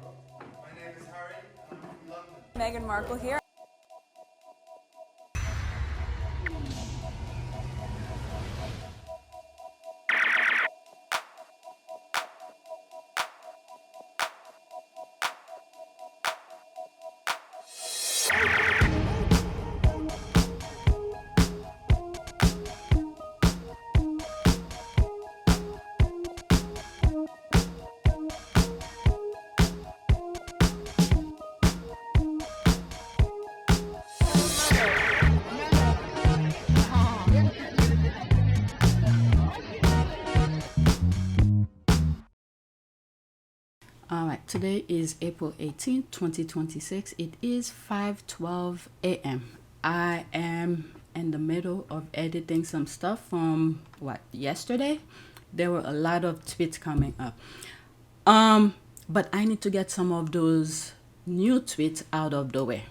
My name is Harry, and I'm from London. Meghan Markle here. All right, today is April 18th, 2026. It is 5:12 a.m. I am in the middle of editing some stuff from yesterday. There were a lot of tweets coming up. But I need to get some of those new tweets out of the way.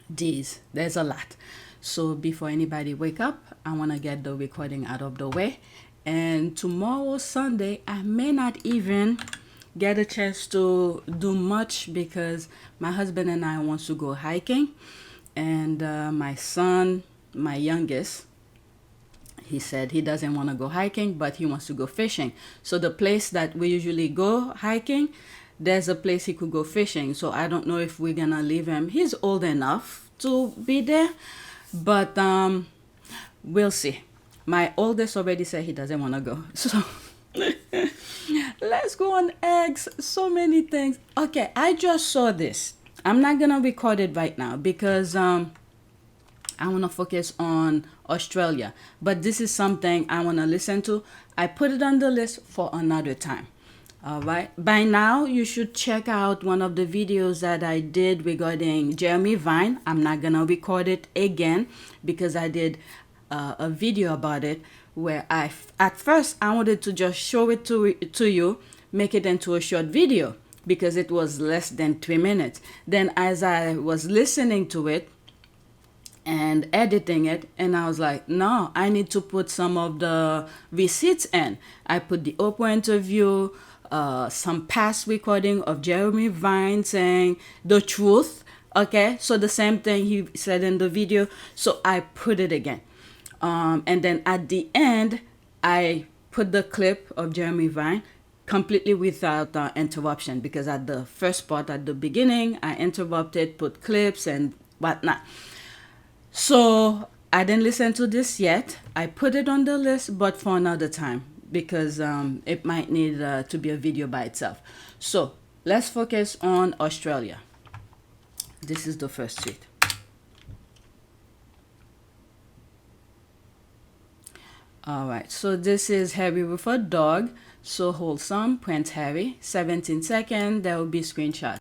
There's a lot. So before anybody wake up, I want to get the recording out of the way. And tomorrow, Sunday, I may not even get a chance to do much because my husband and I want to go hiking. And my son, my youngest, he said he doesn't want to go hiking, but he wants to go fishing. So the place that we usually go hiking, there's a place he could go fishing. So I don't know if we're gonna leave him. He's old enough to be there, but we'll see. My oldest already said he doesn't want to go. So let's go on X. So many things. Okay, I just saw this. I'm not gonna record it right now because I want to focus on Australia. But this is something I want to listen to. I put it on the list for another time. All right. By now, you should check out one of the videos that I did regarding Jeremy Vine. I'm not going to record it again because I did a video about it where at first I wanted to just show it to you, make it into a short video because it was less than 3 minutes. Then as I was listening to it, and editing it, and I was like, no, I need to put some of the receipts in. I put the Oprah interview, some past recording of Jeremy Vine saying the truth. Okay, so the same thing he said in the video, so I put it again. And then at the end, I put the clip of Jeremy Vine completely without interruption, because at the first part, at the beginning, I interrupted, put clips and whatnot. So I didn't listen to this yet. I put it on the list, but for another time because it might need to be a video by itself. So let's focus on Australia. This is the first tweet. All right, so this is Harry with a dog. So wholesome, Prince Harry. 17 seconds, there will be screenshot.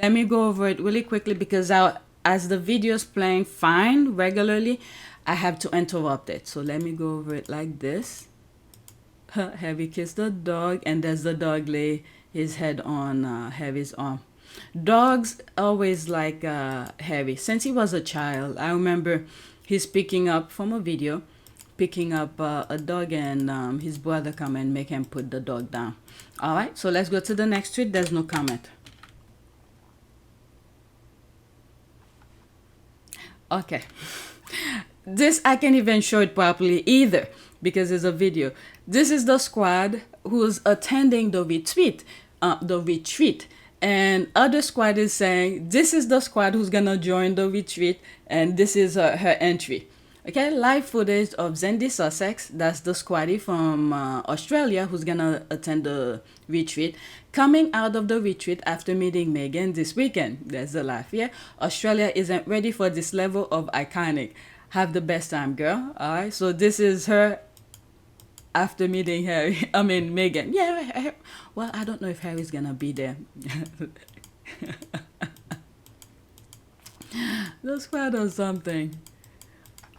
Let me go over it really quickly because as the video is playing fine regularly, I have to interrupt it. So let me go over it like this. Harry kissed the dog, and there's the dog lay his head on Harry's arm. Dogs always like Harry. Since he was a child, I remember he's picking up from a video, picking up a dog, and his brother come and make him put the dog down. All right, so let's go to the next tweet. There's no comment. Okay, this I can't even show it properly either because it's a video. This is the squad who's attending the retreat, and other squad is saying this is the squad who's gonna join the retreat, and this is her entry. Okay, live footage of Zandi Sussex, that's the squaddie from Australia who's gonna attend the retreat, coming out of the retreat after meeting Meghan this weekend. There's the laugh here. Australia isn't ready for this level of iconic. Have the best time, girl. All right, so this is her after meeting Meghan. Yeah, well, I don't know if Harry's gonna be there. The squad or something.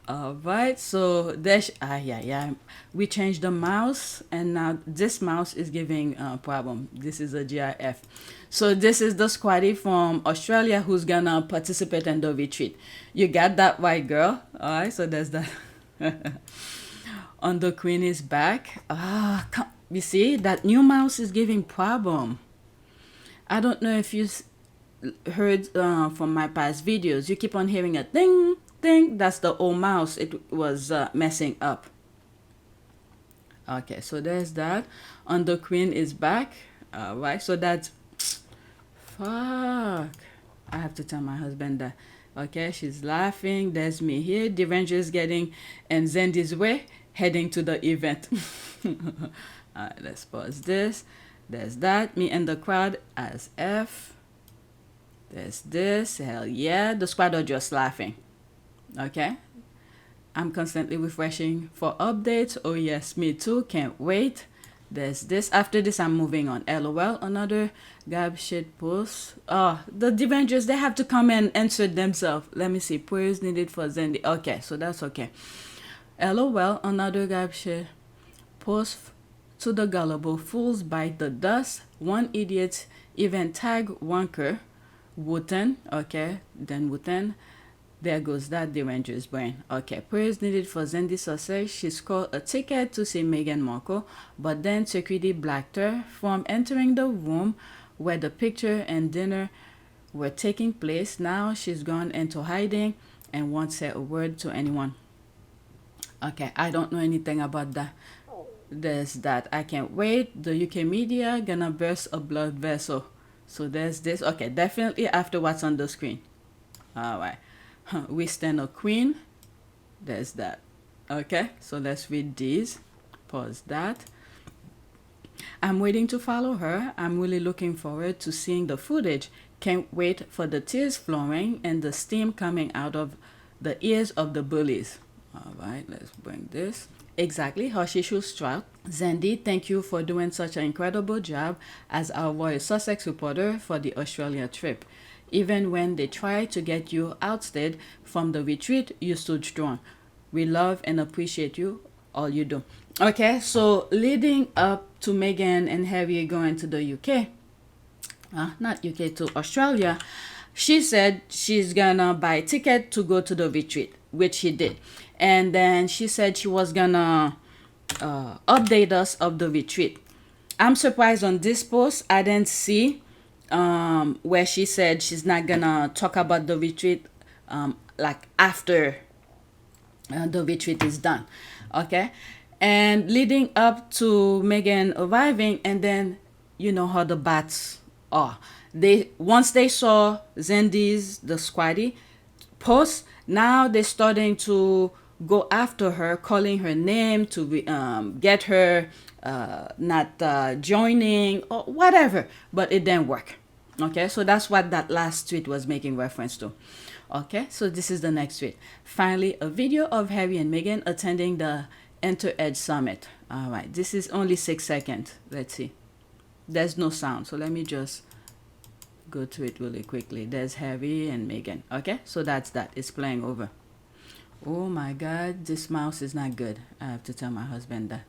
All right, so there's yeah, we changed the mouse, and now this mouse is giving problem. This is a GIF. So this is the squatty from Australia who's gonna participate in the retreat. You got that right, girl. All right, so there's that. On the queen is back. You see that new mouse is giving problem. I don't know if you heard from my past videos. You keep on hearing a ding. That's the old mouse. It was messing up. Okay, so there's that. On the queen is back. All right, so that's fuck. I have to tell my husband that. Okay, she's laughing. There's me here. The Ranger is getting in Zandi's way, heading to the event. All right, let's pause this. There's that. Me and the crowd as F. There's this. Hell yeah. The squad are just laughing. Okay, I'm constantly refreshing for updates. Oh yes, me too, can't wait. There's this. After this, I'm moving on. LOL, another gab shit post. The Avengers, they have to come and answer themselves. Let me see. Prayers needed for Zandi. Okay, so that's okay. LOL, another gab shit post. To the gullible fools bite the dust. One idiot even tag Wonker. Wooten. Okay, then Wooten. There goes that Ranger's brain. Okay, prayers needed for Zandi Sussex. She scored a ticket to see Meghan Markle, but then security blocked her from entering the room where the picture and dinner were taking place. Now she's gone into hiding and won't say a word to anyone. Okay, I don't know anything about that. There's that. I can't wait. The UK media gonna burst a blood vessel. So there's this. Okay, definitely after what's on the screen. All right. We stand a queen. There's that. Okay, so let's read these. Pause that. I'm waiting to follow her. I'm really looking forward to seeing the footage. Can't wait for the tears flowing and the steam coming out of the ears of the bullies. All right, let's bring this. Exactly how she should strut. Zandi, thank you for doing such an incredible job as our Royal Sussex reporter for the Australia trip. Even when they tried to get you ousted from the retreat, you stood strong. We love and appreciate you, all you do. Okay, so leading up to Meghan and Harry going to the UK, not UK, to Australia, she said she's gonna buy a ticket to go to the retreat, which she did. And then she said she was gonna update us of the retreat. I'm surprised on this post. I didn't see where she said she's not gonna talk about the retreat like after the retreat is done. Okay, and leading up to Meghan arriving, and then you know how the bats are. They once they saw Zandi's the squatty post, now they're starting to go after her, calling her name to get her not joining or whatever, but it didn't work. Okay, so that's what that last tweet was making reference to. Okay, so this is the next tweet. Finally, a video of Harry and Meghan attending the InterEdge summit. All right, this is only 6 seconds. Let's see. There's no sound, so let me just go to it really quickly. There's Harry and Meghan. Okay, so that's that. It's playing over. Oh my God, this mouse is not good. I have to tell my husband that.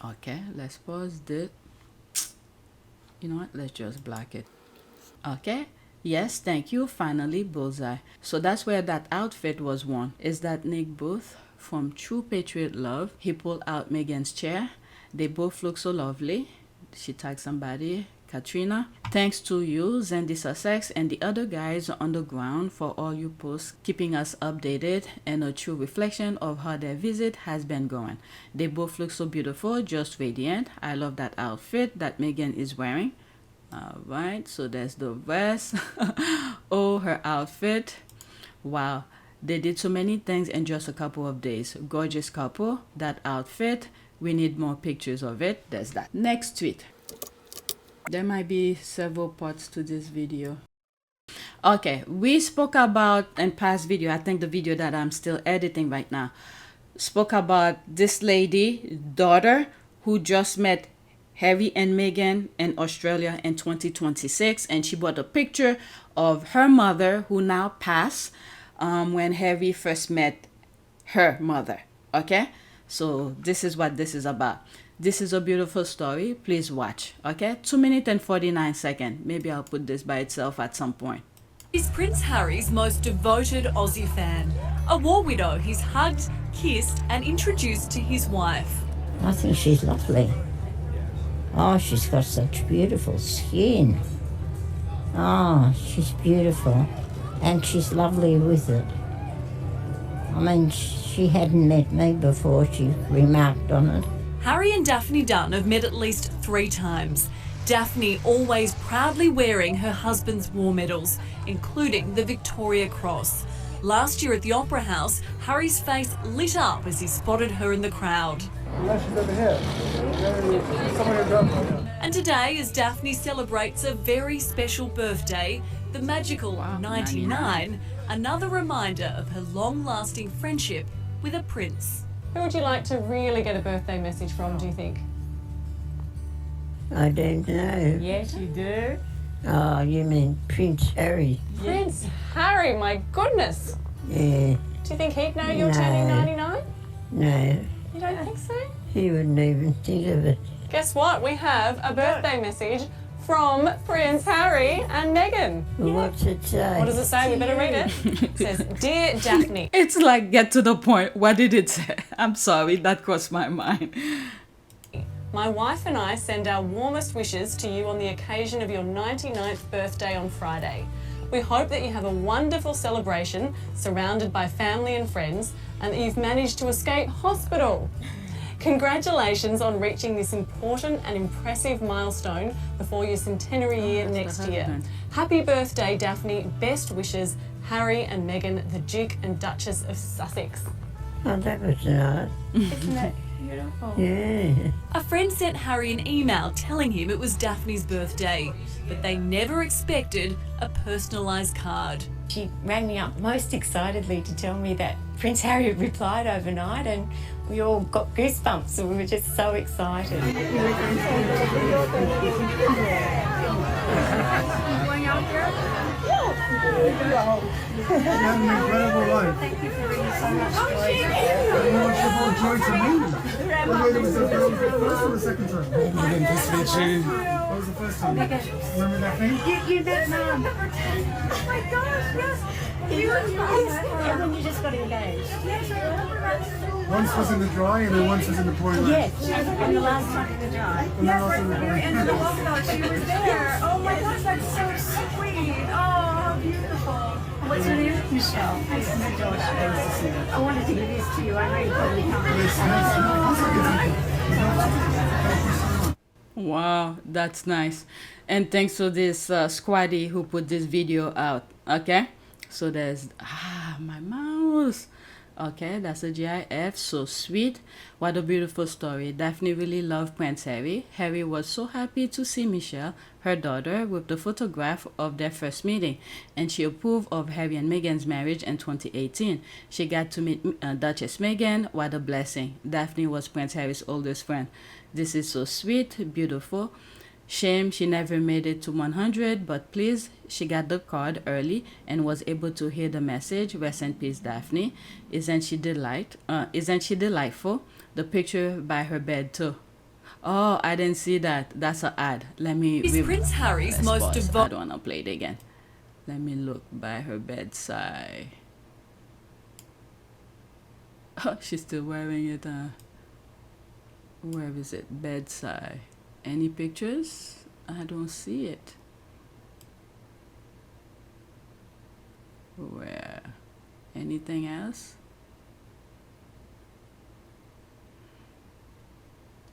Okay, let's pause this. You know what? Let's just block it. Okay. Yes, thank you. Finally, bullseye. So that's where that outfit was worn. Is that Nick Booth from True Patriot Love? He pulled out Meghan's chair. They both look so lovely. She tagged somebody. Katrina. Thanks to you, Zandi Sussex, and the other guys on the ground for all you posts, keeping us updated and a true reflection of how their visit has been going. They both look so beautiful, just radiant. I love that outfit that Meghan is wearing. All right, so there's the rest. Oh, her outfit. Wow, they did so many things in just a couple of days. Gorgeous couple. That outfit. We need more pictures of it. There's that. Next tweet. There might be several parts to this video. Okay, we spoke about in past video, I think the video that I'm still editing right now, spoke about this lady, daughter, who just met Harry and Meghan in Australia in 2026, and she brought a picture of her mother who now passed when Harry first met her mother. Okay, so this is what this is about. This is a beautiful story. Please watch. Okay, 2 minutes and 49 seconds. Maybe I'll put this by itself at some point. He's Prince Harry's most devoted Aussie fan. A war widow he's hugged, kissed and introduced to his wife. I think she's lovely. Oh, she's got such beautiful skin. Oh, she's beautiful. And she's lovely with it. I mean, she hadn't met me before she remarked on it. Harry and Daphne Dunn have met at least 3 times. Daphne always proudly wearing her husband's war medals, including the Victoria Cross. Last year at the Opera House, Harry's face lit up as he spotted her in the crowd. She's over here. Someone here grab her. And today, as Daphne celebrates a very special birthday, the magical 99, another reminder of her long-lasting friendship with a prince. Who would you like to really get a birthday message from, do you think? I don't know. Yes, you do. Oh, you mean Prince Harry? Prince Harry, my goodness. Yeah. Do you think he'd know you're No. turning 99? No, You don't think so? he wouldn't even think of it. Guess what? We have a birthday message from Prince Harry and Meghan. Well, what's it say? What does it say? We better read it. It says, Dear Daphne. It's like, get to the point. What did it say? I'm sorry, that crossed my mind. My wife and I send our warmest wishes to you on the occasion of your 99th birthday on Friday. We hope that you have a wonderful celebration surrounded by family and friends and that you've managed to escape hospital. Congratulations on reaching this important and impressive milestone before your centenary year next year. Happy birthday, Daphne. Best wishes, Harry and Meghan, the Duke and Duchess of Sussex. Oh, that was nice. Isn't that beautiful? Yeah. A friend sent Harry an email telling him it was Daphne's birthday, but they never expected a personalised card. She rang me up most excitedly to tell me that Prince Harry had replied overnight, and we all got goosebumps and we were just so excited. You have an incredible life. Thank you for bringing so much joy. Much joy to me. Whether was the first or the second time? Nice to meet you. What was the first time? Remember that thing? You met Mum. Oh my gosh, yes. And then you just got engaged. Yes, I remember that. Once was in the dry and then once was in the pouring rain. Yes, and the last time in the dry. And then also in the pouring And the walkabout, she was there. Oh my gosh, that's so sweet. Oh, how beautiful. What's your name? Michelle. Nice to meet you. I wanted to give this to you. I know you probably can't. Wow, that's nice. And thanks to this squaddy who put this video out. Okay, so there's my mouse. Okay, that's a GIF. So sweet. What a beautiful story. Daphne really loved Prince Harry. Harry was so happy to see Michelle, her daughter, with the photograph of their first meeting, and she approved of Harry and Meghan's marriage in 2018. She got to meet Duchess Meghan. What a blessing. Daphne was Prince Harry's oldest friend. This is so sweet, beautiful. Shame she never made it to 100, but please, she got the card early and was able to hear the message. Rest in peace, Daphne. Isn't she delightful? The picture by her bed too. Oh, I didn't see that. That's an ad. Let me. Is Prince Harry's Let's most pause. I devoted? don't want to play it again. Let me look by her bedside. Oh, she's still wearing it. Where is it? Bedside. Any pictures? I don't see it. Where? Anything else?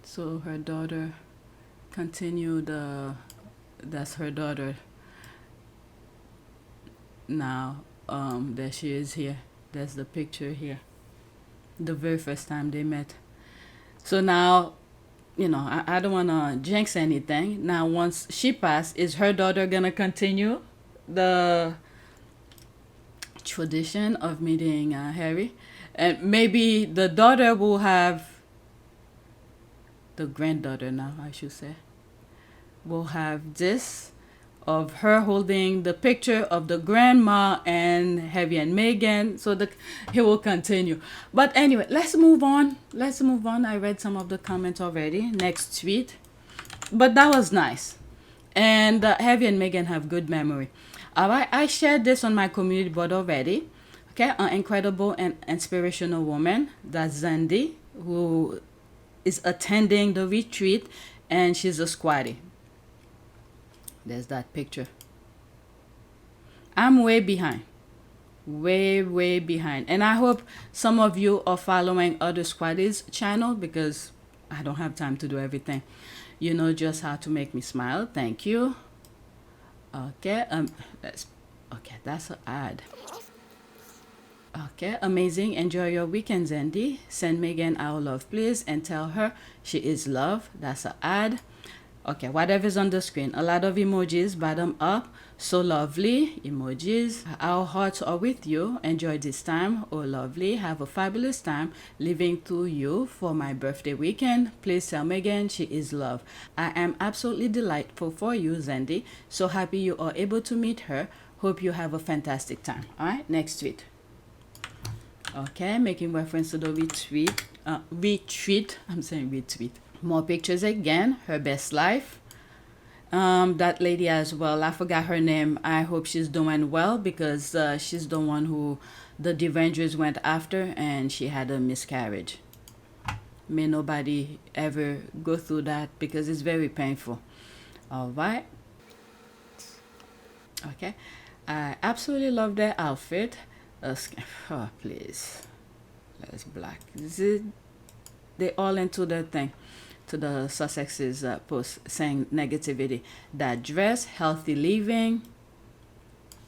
So her daughter continued, that's her daughter now. There she is here. There's the picture here. The very first time they met. So now, you know, I don't want to jinx anything. Now, once she passed, is her daughter going to continue the tradition of meeting Harry? And maybe the daughter will have, the granddaughter now, I should say, will have this, of her holding the picture of the grandma and Harry and Meghan. So he will continue. But anyway, let's move on. I read some of the comments already. Next tweet. But that was nice. And Harry and Meghan have good memory. All right, I shared this on my community board already. Okay, an incredible and inspirational woman. That's Zandi, who is attending the retreat, and she's a squatty. There's that picture. I'm way behind. Way behind. And I hope some of you are following other squatties channel, because I don't have time to do everything. You know just how to make me smile. Thank you. Okay, that's an ad. Okay, amazing. Enjoy your weekend, Zandi. Send Meghan our love, please, and tell her she is loved. That's an ad. Okay, whatever's on the screen. A lot of emojis, bottom up. So lovely. Emojis. Our hearts are with you. Enjoy this time. Oh, lovely. Have a fabulous time living through you for my birthday weekend. Please tell Meghan she is loved. I am absolutely delightful for you, Zandi. So happy you are able to meet her. Hope you have a fantastic time. All right, next tweet. Okay, making reference to the retreat. I'm saying retweet. More pictures again. Her best life. That lady as well. I forgot her name. I hope she's doing well, because she's the one who the Devengers went after, and she had a miscarriage. May nobody ever go through that, because it's very painful. All right. Okay. I absolutely love their outfit. Oh, please. Let's black. They all into the thing. To the Sussex's post saying negativity. That dress, healthy living.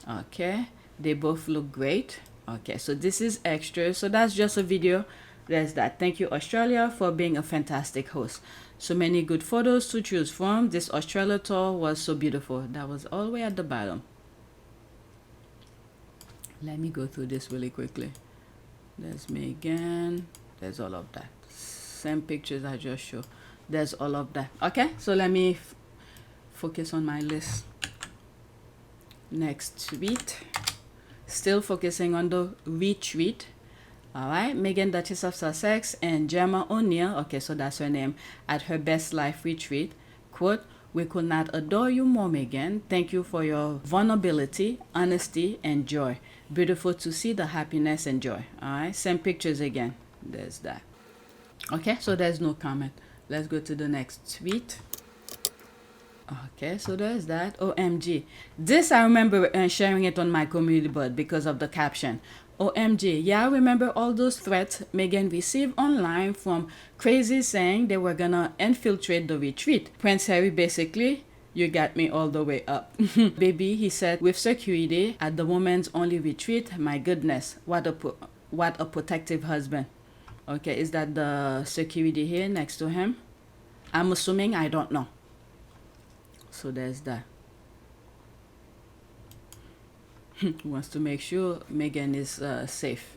Okay. They both look great. Okay. So this is extra. So that's just a video. There's that. Thank you, Australia, for being a fantastic host. So many good photos to choose from. This Australia tour was so beautiful. That was all the way at the bottom. Let me go through this really quickly. There's Meghan. There's all of that. Same pictures I just showed. There's all of that. Okay, so let me focus on my list. Next tweet. Still focusing on the retreat. All right, Meghan, Duchess of Sussex, and Gemma O'Neill. Okay, so that's her name. At her best life retreat. Quote, "We could not adore you more, Meghan. Thank you for your vulnerability, honesty, and joy. Beautiful to see the happiness and joy." All right, same pictures again. There's that. Okay, so there's no comment. Let's go to the next tweet. Okay, so there's that. OMG. This I remember sharing it on my community board because of the caption. OMG. Yeah, I remember all those threats Meghan received online from crazies saying they were gonna infiltrate the retreat. Prince Harry basically, "You got me all the way up." Baby, he said, with security at the woman's only retreat. My goodness, what a protective husband. Okay, is that the security here next to him? I'm assuming, I don't know. So there's that. Wants to make sure Meghan is safe.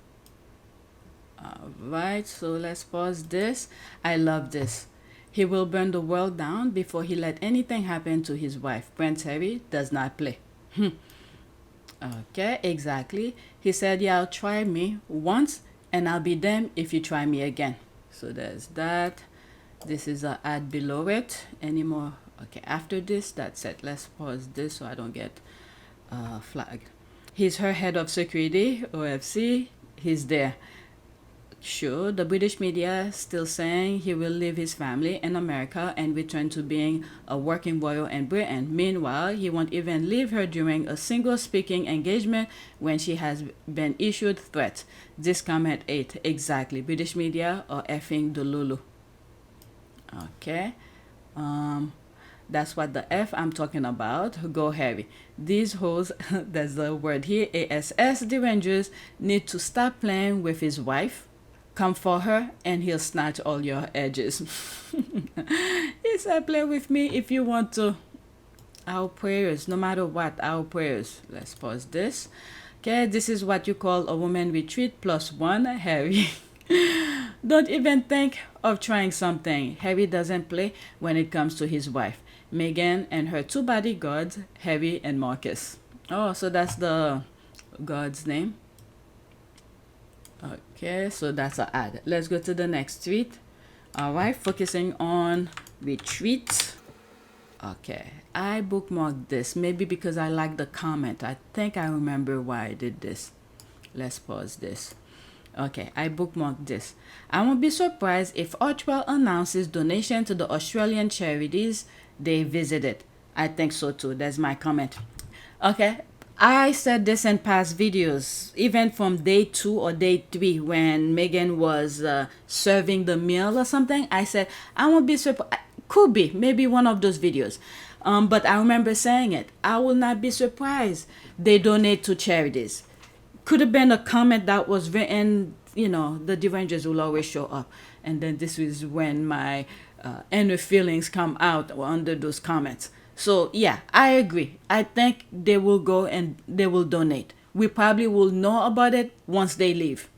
Alright, so let's pause this. I love this. He will burn the world down before he let anything happen to his wife. Prince Harry does not play. Okay, exactly. He said, "Yeah, try me once, and I'll be damned if you try me again." So there's that. This is an ad below it. Any more? Okay, after this, that's it. Let's pause this so I don't get flagged. He's her head of security, OFC. He's there. Sure, the British media still saying he will leave his family in America and return to being a working royal in Britain. Meanwhile, he won't even leave her during a single speaking engagement when she has been issued threats. This comment 8. Exactly. British media are effing the Lulu. Okay. That's what the F I'm talking about. Go Harry. These hoes, that's the word here, ASS Derangers, need to stop playing with his wife. Come for her and he'll snatch all your edges. He said, play with me if you want to. Our prayers, no matter what, our prayers. Let's pause this. Okay, this is what you call a woman retreat +1, Harry. Don't even think of trying something. Harry doesn't play when it comes to his wife. Meghan and her two bodyguards, Harry and Marcus. Oh, so that's the god's name. Okay, so that's an ad. Let's go to the next tweet. All right, focusing on Retweet. Okay, I bookmarked this, maybe because I like the comment. I think I remember why I did this. Let's pause this. Okay, I bookmarked this. I won't be surprised if Archwell announces donation to the Australian charities they visited. I think so too. That's my comment. Okay, I said this in past videos, even from day 2 or day 3 when Meghan was serving the meal or something. I said, I won't be surprised. Could be, maybe one of those videos. But I remember saying it. I will not be surprised they donate to charities. Could have been a comment that was written, you know, the derangers will always show up. And then this is when my inner feelings come out under those comments. So yeah, I agree. I think they will go and they will donate. We probably will know about it once they leave.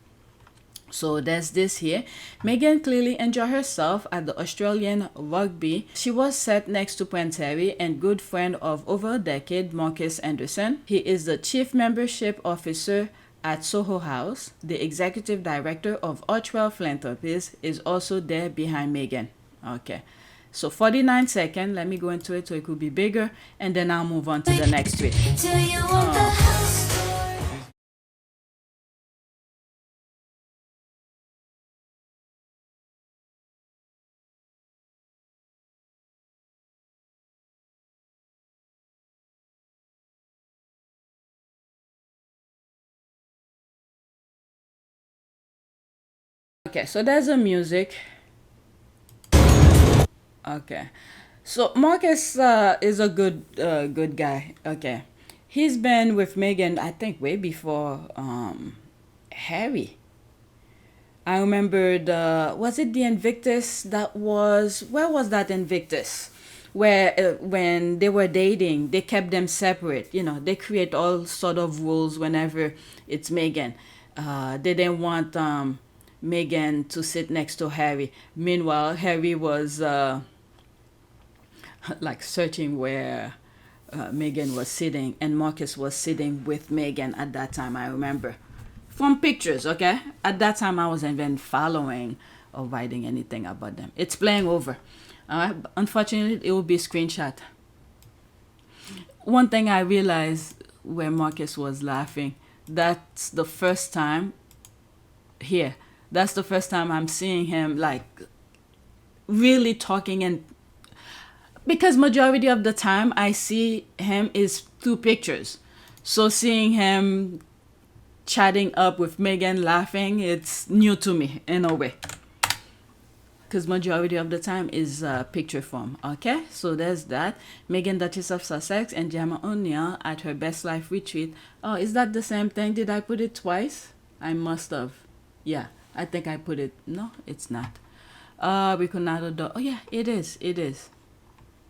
So there's this here. Meghan clearly enjoyed herself at the Australian Rugby. She was sat next to Prince Harry and good friend of over a decade, Marcus Anderson. He is the Chief Membership Officer at Soho House. The Executive Director of Archwell Philanthropies is also there behind Meghan. Okay. So 49 seconds. Let me go into it so it could be bigger. And then I'll move on to the next tweet. Okay, so there's a music. Okay, so Marcus is a good guy. Okay, he's been with Meghan, I think, way before Harry. I remember was it the Invictus that was, where was that Invictus? Where when they were dating, they kept them separate. You know, they create all sort of rules whenever it's Meghan. They didn't want Meghan to sit next to Harry. Meanwhile, Harry was like searching where Meghan was sitting, and Marcus was sitting with Meghan at that time. I remember from pictures. Okay, at that time I wasn't even following or writing anything about them. It's playing over. Unfortunately, it will be screenshot. One thing I realized where Marcus was laughing, that's the first time here. That's the first time I'm seeing him like really talking, and because majority of the time I see him is through pictures. So seeing him chatting up with Meghan laughing, it's new to me in a way. Because majority of the time is picture form. Okay, so there's that. Meghan, Duchess of Sussex, and Gemma O'Neill at her Best Life retreat. Oh, is that the same thing? Did I put it twice? I must have. Yeah, I think I put it. No, it's not. We could not adore. Oh yeah, it is. It is.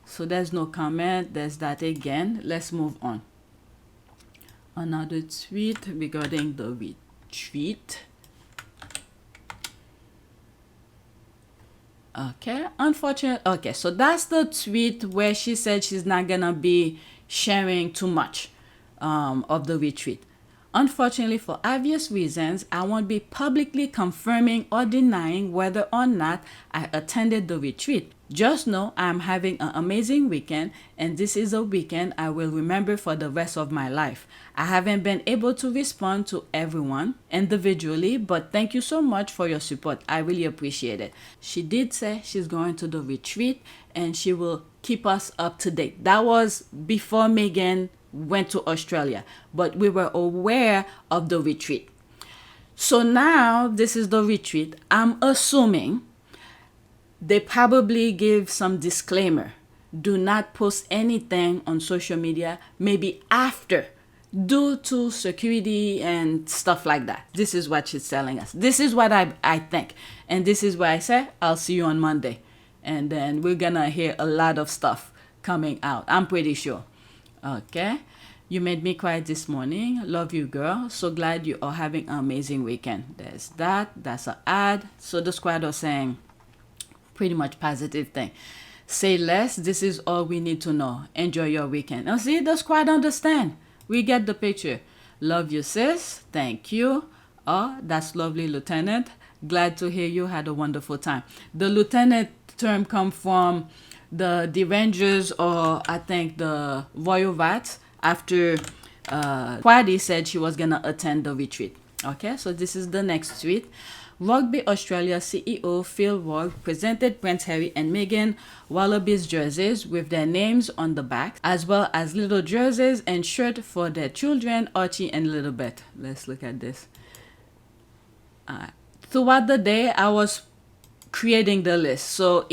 So there's no comment. There's that again. Let's move on. Another tweet regarding the retreat. Okay, unfortunate. Okay, so that's the tweet where she said she's not gonna be sharing too much of the retreat. Unfortunately, for obvious reasons, I won't be publicly confirming or denying whether or not I attended the retreat. Just know I'm having an amazing weekend, and this is a weekend I will remember for the rest of my life. I haven't been able to respond to everyone individually, but thank you so much for your support. I really appreciate it. She did say she's going to the retreat and she will keep us up to date. That was before Meghan went to Australia, but we were aware of the retreat. So now this is the retreat. I'm assuming they probably give some disclaimer. Do not post anything on social media, maybe after, due to security and stuff like that. This is what she's telling us. This is what I think. And this is why I say, I'll see you on Monday. And then we're gonna hear a lot of stuff coming out. I'm pretty sure. Okay. You made me cry this morning. Love you, girl. So glad you are having an amazing weekend. There's that. That's an ad. So the squad are saying pretty much positive thing. Say less. This is all we need to know. Enjoy your weekend. Now, see, the squad understand. We get the picture. Love you, sis. Thank you. Oh, that's lovely, Lieutenant. Glad to hear you had a wonderful time. The lieutenant term come from the Rangers, or I think the Royal Vats, after Quaddy said she was gonna attend the retreat. Okay, so this is the next tweet. Rugby Australia CEO Phil Waugh presented Prince Harry and Meghan Wallabies jerseys with their names on the back, as well as little jerseys and shirt for their children, Archie and Littlebet. Let's look at this. Throughout the day, I was creating the list. So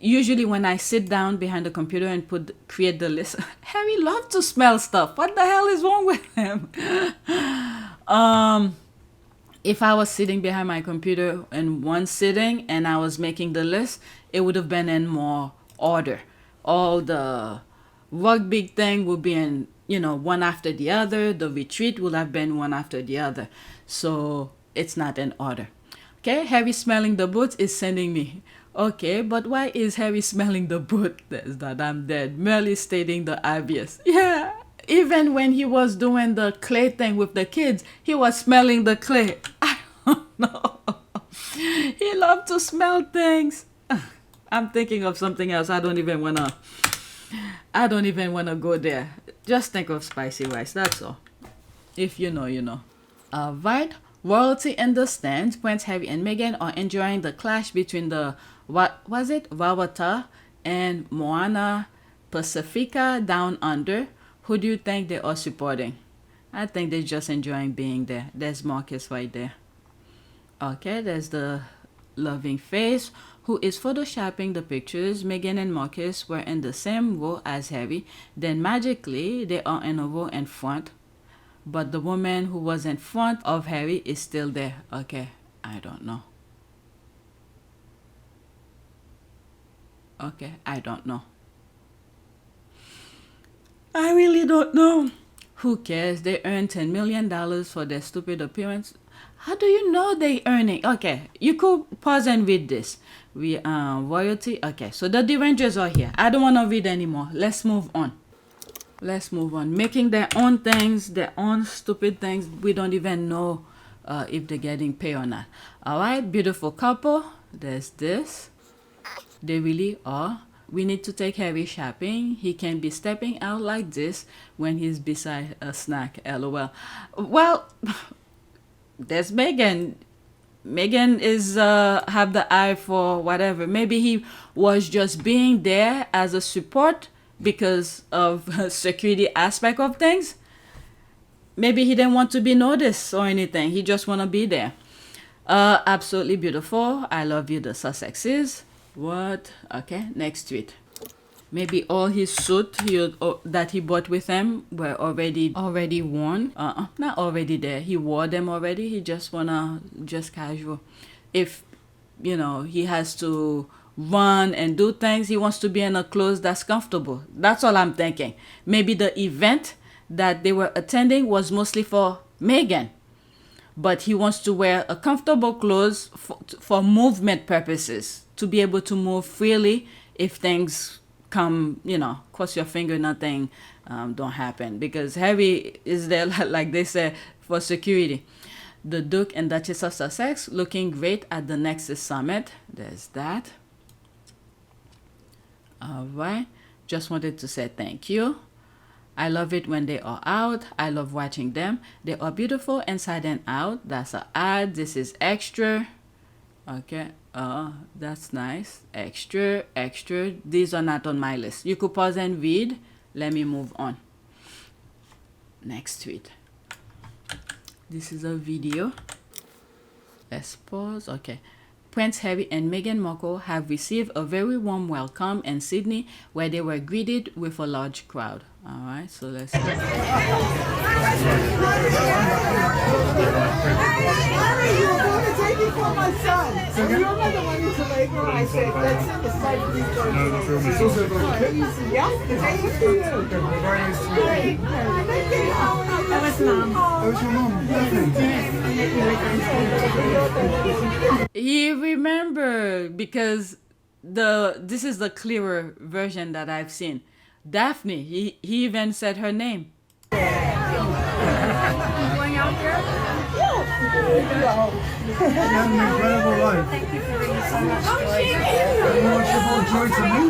usually when I sit down behind the computer and create the list, Harry loves to smell stuff. What the hell is wrong with him? If I was sitting behind my computer in one sitting and I was making the list, it would have been in more order. All the rugby thing would be in, one after the other. The retreat would have been one after the other. So it's not in order. Okay, Harry smelling the boots is sending me. Okay, but why is Harry smelling the boot? That's that I'm dead. Merely stating the obvious. Yeah, even when he was doing the clay thing with the kids, he was smelling the clay. I don't know. He loved to smell things. I'm thinking of something else. I don't even wanna go there. Just think of spicy rice. That's all. If you know, you know. Right. Royalty in the stands. Prince Harry and Meghan are enjoying the clash between the Wawatta and Moana Pacifica down under. Who do you think they are supporting? I think they're just enjoying being there. There's Marcus right there. Okay, there's the loving face who is photoshopping the pictures. Meghan and Marcus were in the same row as Harry. Then magically they are in a row in front. But the woman who was in front of Harry is still there. Okay, I don't know. Okay, I don't know. I really don't know. Who cares? They earned $10 million for their stupid appearance. How do you know they earning? Okay, you could pause and read this. Royalty. Okay, so the Rangers are here. I don't want to read anymore. Let's move on. Let's move on. Making their own things, their own stupid things. We don't even know if they're getting paid or not. All right, beautiful couple. There's this. They really are. We need to take Harry shopping. He can be stepping out like this when he's beside a snack. LOL. Well, there's Meghan. Meghan is have the eye for whatever. Maybe he was just being there as a support because of security aspect of things. Maybe he didn't want to be noticed or anything. He just want to be there. Absolutely beautiful. I love you, the Sussexes. What? Okay, next tweet. Maybe all his suit that he bought with him were already worn. Not already there. He wore them already. He just wanna just casual. If he has to run and do things, he wants to be in a clothes that's comfortable. That's all I'm thinking. Maybe the event that they were attending was mostly for Meghan, but he wants to wear a comfortable clothes for movement purposes, to be able to move freely if things come, cross your finger, nothing don't happen, because Harry is there, like they say, for security. The Duke and Duchess of Sussex looking great at the Nexus Summit. There's that. All right, just wanted to say thank you. I love it when they are out. I love watching them. They are beautiful inside and out. That's an ad. This is extra. Okay, that's nice. Extra. These are not on my list. You could pause and read. Let me move on. Next tweet. This is a video. Let's pause. Okay. Prince Harry and Meghan Markle have received a very warm welcome in Sydney, where they were greeted with a large crowd. All right, so let's go. Harry, you were going to take me for my son. So you remember the one to Labour? I said, let's send the site of these guys. It's also about the kids. Yeah, the day you see you. Very nice to meet you. That was Mom. That was your mom. He remembered because this is the clearer version that I've seen. Daphne, he even said her name. Going out there? You had an incredible life. Thank you for bringing so much joy. You know, she brought joy to me.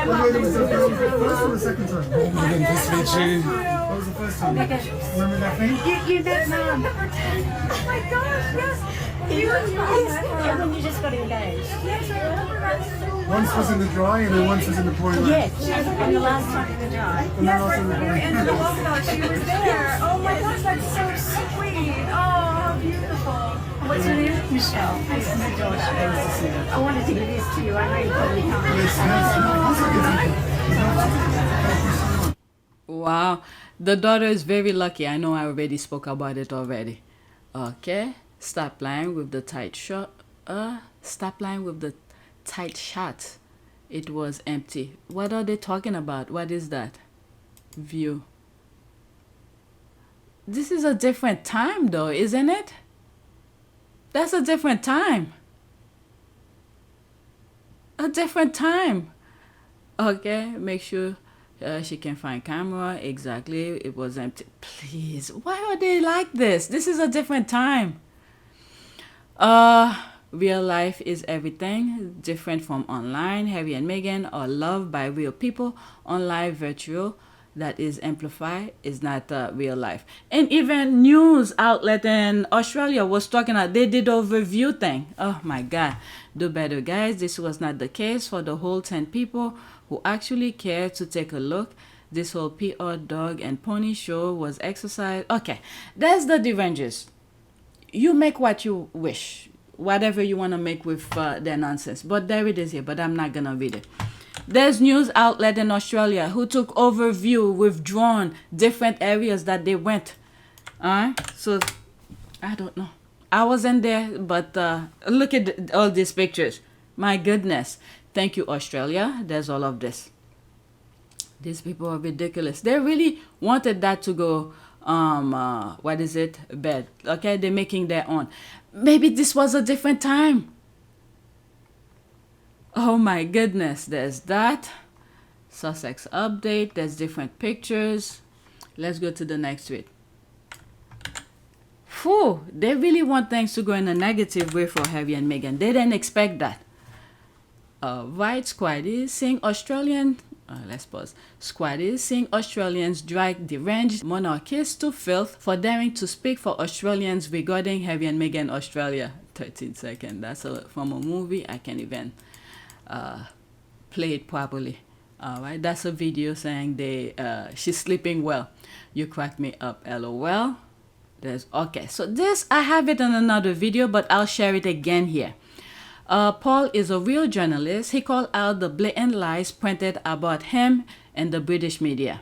Whether it was the first or the second time. Nice to meet you. What was the first time? Remember that thing? You met Mum. Oh my gosh, yes. When you just got engaged. Yes, I remember that. Once was in the dry and then once was in the pouring rain. Yes, and the last time in the dry. And then Yes, also in the right when you were in the lockdown, she was there. Oh my gosh, that's so sweet. Oh, how beautiful. What's your name? Michelle. This is my daughter. I wanted to give this to you. I know you probably can't. Yes, yes. Wow, the daughter is very lucky. I know I already spoke about it already. Okay, stop lying with the tight shot. Stop lying with the tight shot. It was empty. What are they talking about? What is that? View. This is a different time though, isn't it? That's a different time. A different time. Okay, make sure she can find camera. Exactly, it was empty. Please, why are they like this? This is a different time. Real life is everything, different from online. Harry and Meghan are loved by real people. Online virtual that is amplified is not real life. And even news outlet in Australia was talking about, they did overview thing. Oh my God, do better guys. This was not the case for the whole 10 people who actually cared to take a look. This whole PR dog and pony show was exercise. Okay, that's the Avengers. You make what you wish, whatever you want to make with their nonsense. But there it is here, but I'm not going to read it. There's news outlet in Australia who took overview with drone different areas that they went. So, I don't know. I wasn't there, but look at all these pictures. My goodness. Thank you, Australia. There's all of this. These people are ridiculous. They really wanted that to go, bed. Okay, they're making their own. Maybe this was a different time. Oh my goodness, there's that. Sussex update, there's different pictures. Let's go to the next tweet. Phew, they really want things to go in a negative way for Harry and Meghan. They didn't expect that. Right, squaddies seeing Australian... let's pause. Squaddies seeing Australians drag deranged monarchists to filth for daring to speak for Australians regarding Harry and Meghan Australia. 13 seconds. That's from a movie. I can't even play it properly. All right, that's a video saying she's sleeping well. You crack me up, LOL. Okay, so this I have it in another video, but I'll share it again here. Paul is a real journalist. He called out the blatant lies printed about him in the British media.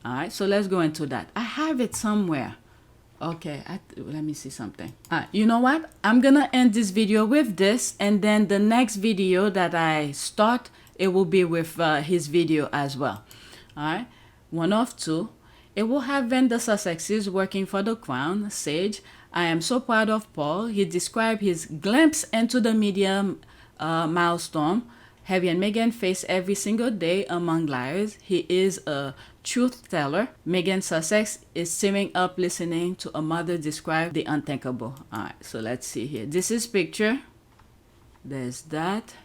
All right, so let's go into that. I have it somewhere. Okay, let me see something. You know what? I'm going to end this video with this, and then the next video that I start, it will be with his video as well. All right, one of two. It will have been the Sussexes working for the Crown. Sage, I am so proud of Paul. He described his glimpse into the media milestone. Harry and Meghan face every single day among liars. He is a truth teller. Meghan Sussex is tearing up listening to a mother describe the unthinkable. All right, so let's see here. This is picture. There's that.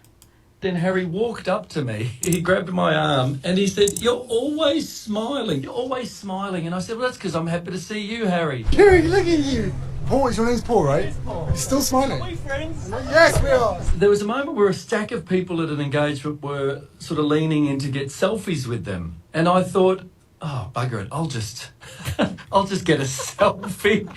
Then Harry walked up to me, he grabbed my arm and he said, "You're always smiling, you're always smiling." And I said, "Well, that's because I'm happy to see you, Harry." Harry, look at you. Paul, your name's Paul, right? You're still smiling. Are we friends? Yes, we are. There was a moment where a stack of people at an engagement were sort of leaning in to get selfies with them. And I thought, oh, bugger it, I'll just get a selfie.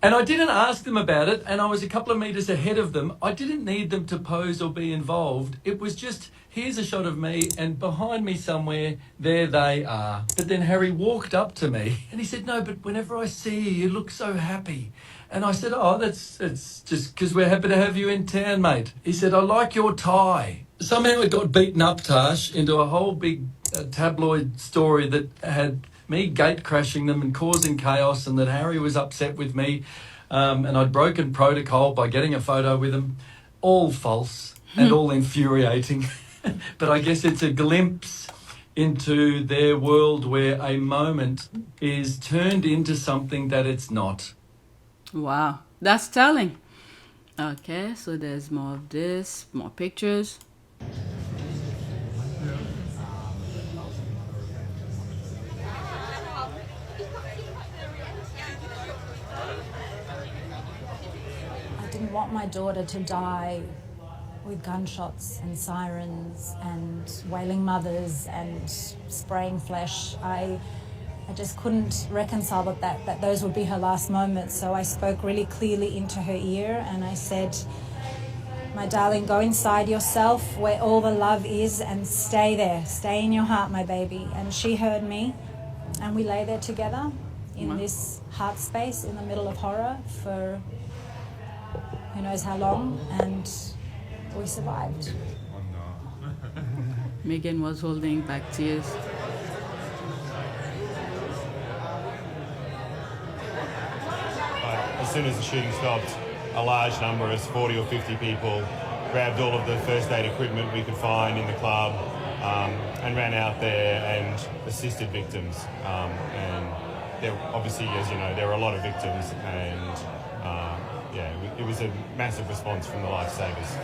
And I didn't ask them about it, and I was a couple of metres ahead of them. I didn't need them to pose or be involved. It was just, here's a shot of me, and behind me somewhere, there they are. But then Harry walked up to me, and he said, "No, but whenever I see you, you look so happy." And I said, "Oh, it's just because we're happy to have you in town, mate." He said, "I like your tie." Somehow it got beaten up, Tash, into a whole big tabloid story that had me gate crashing them and causing chaos, and that Harry was upset with me, and I'd broken protocol by getting a photo with him. All false. and all infuriating. But I guess it's a glimpse into their world where a moment is turned into something that it's not. Wow, that's telling. Okay, so there's more of this, more pictures. I didn't want my daughter to die with gunshots and sirens and wailing mothers and spraying flesh. I just couldn't reconcile that those would be her last moments. So I spoke really clearly into her ear and I said, my darling, go inside yourself where all the love is and stay there. Stay in your heart, my baby. And she heard me and we lay there together in this heart space in the middle of horror for who knows how long, and we survived. Meghan was holding back tears. As soon as the shooting stopped, a large number, us 40 or 50 people, grabbed all of the first aid equipment we could find in the club and ran out there and assisted victims. And there, obviously, as you know, there were a lot of victims, and yeah, it was a massive response from the lifesavers.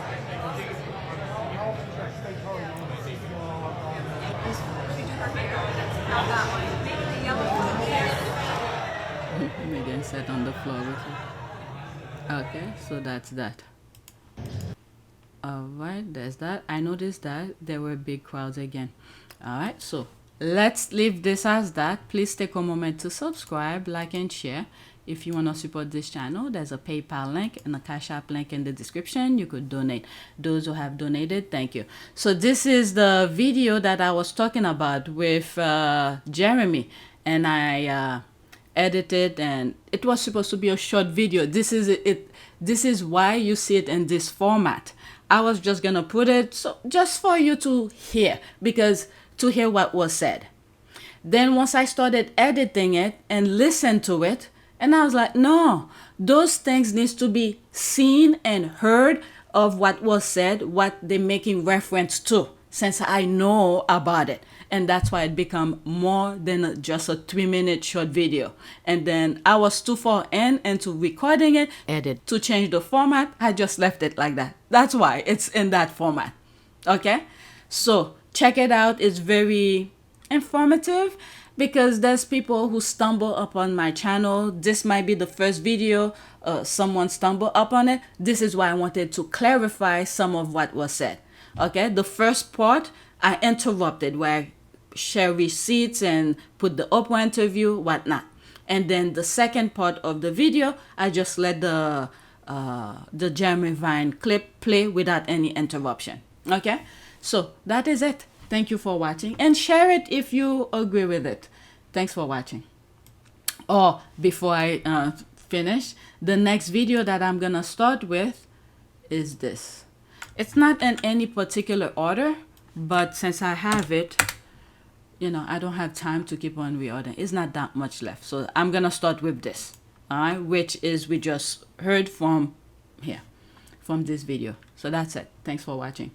Meghan sat on the floor with it. Okay, so that's that. Alright, there's that. I noticed that there were big crowds again. Alright, so let's leave this as that. Please take a moment to subscribe, like, and share. If you want to support this channel, there's a PayPal link and a Cash App link in the description. You could donate. Those who have donated, thank you. So this is the video that I was talking about with Jeremy, and I edited, and it was supposed to be a short video. This is it. This is why you see it in this format. I was just gonna put it so just for you to hear, because to hear what was said. Then once I started editing it and listened to it, and I was like, no, those things needs to be seen and heard of what was said, what they're making reference to, since I know about it. And that's why it become more than just a 3-minute short video. And then I was too far into recording it, edit to change the format. I just left it like that. That's why it's in that format. Okay, so check it out. It's very informative, because there's people who stumble upon my channel. This might be the first video someone stumbled upon it. This is why I wanted to clarify some of what was said. Okay, the first part I interrupted, where I share receipts and put the Oprah interview, whatnot. And then the second part of the video, I just let the Jeremy Vine clip play without any interruption. Okay, so that is it. Thank you for watching, and share it if you agree with it. Thanks for watching. Oh, before I finish, the next video that I'm gonna start with is this. It's not in any particular order, but since I have it, you know, I don't have time to keep on reordering. It's not that much left, so I'm gonna start with this. All right, which is we just heard from here, from this video. So that's it. Thanks for watching.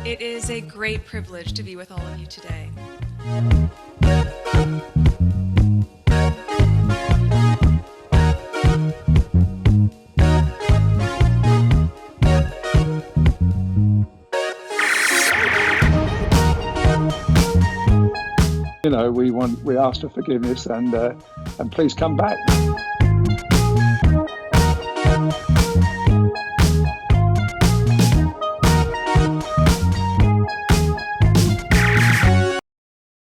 It is a great privilege to be with all of you today. You know, we asked for forgiveness and please come back.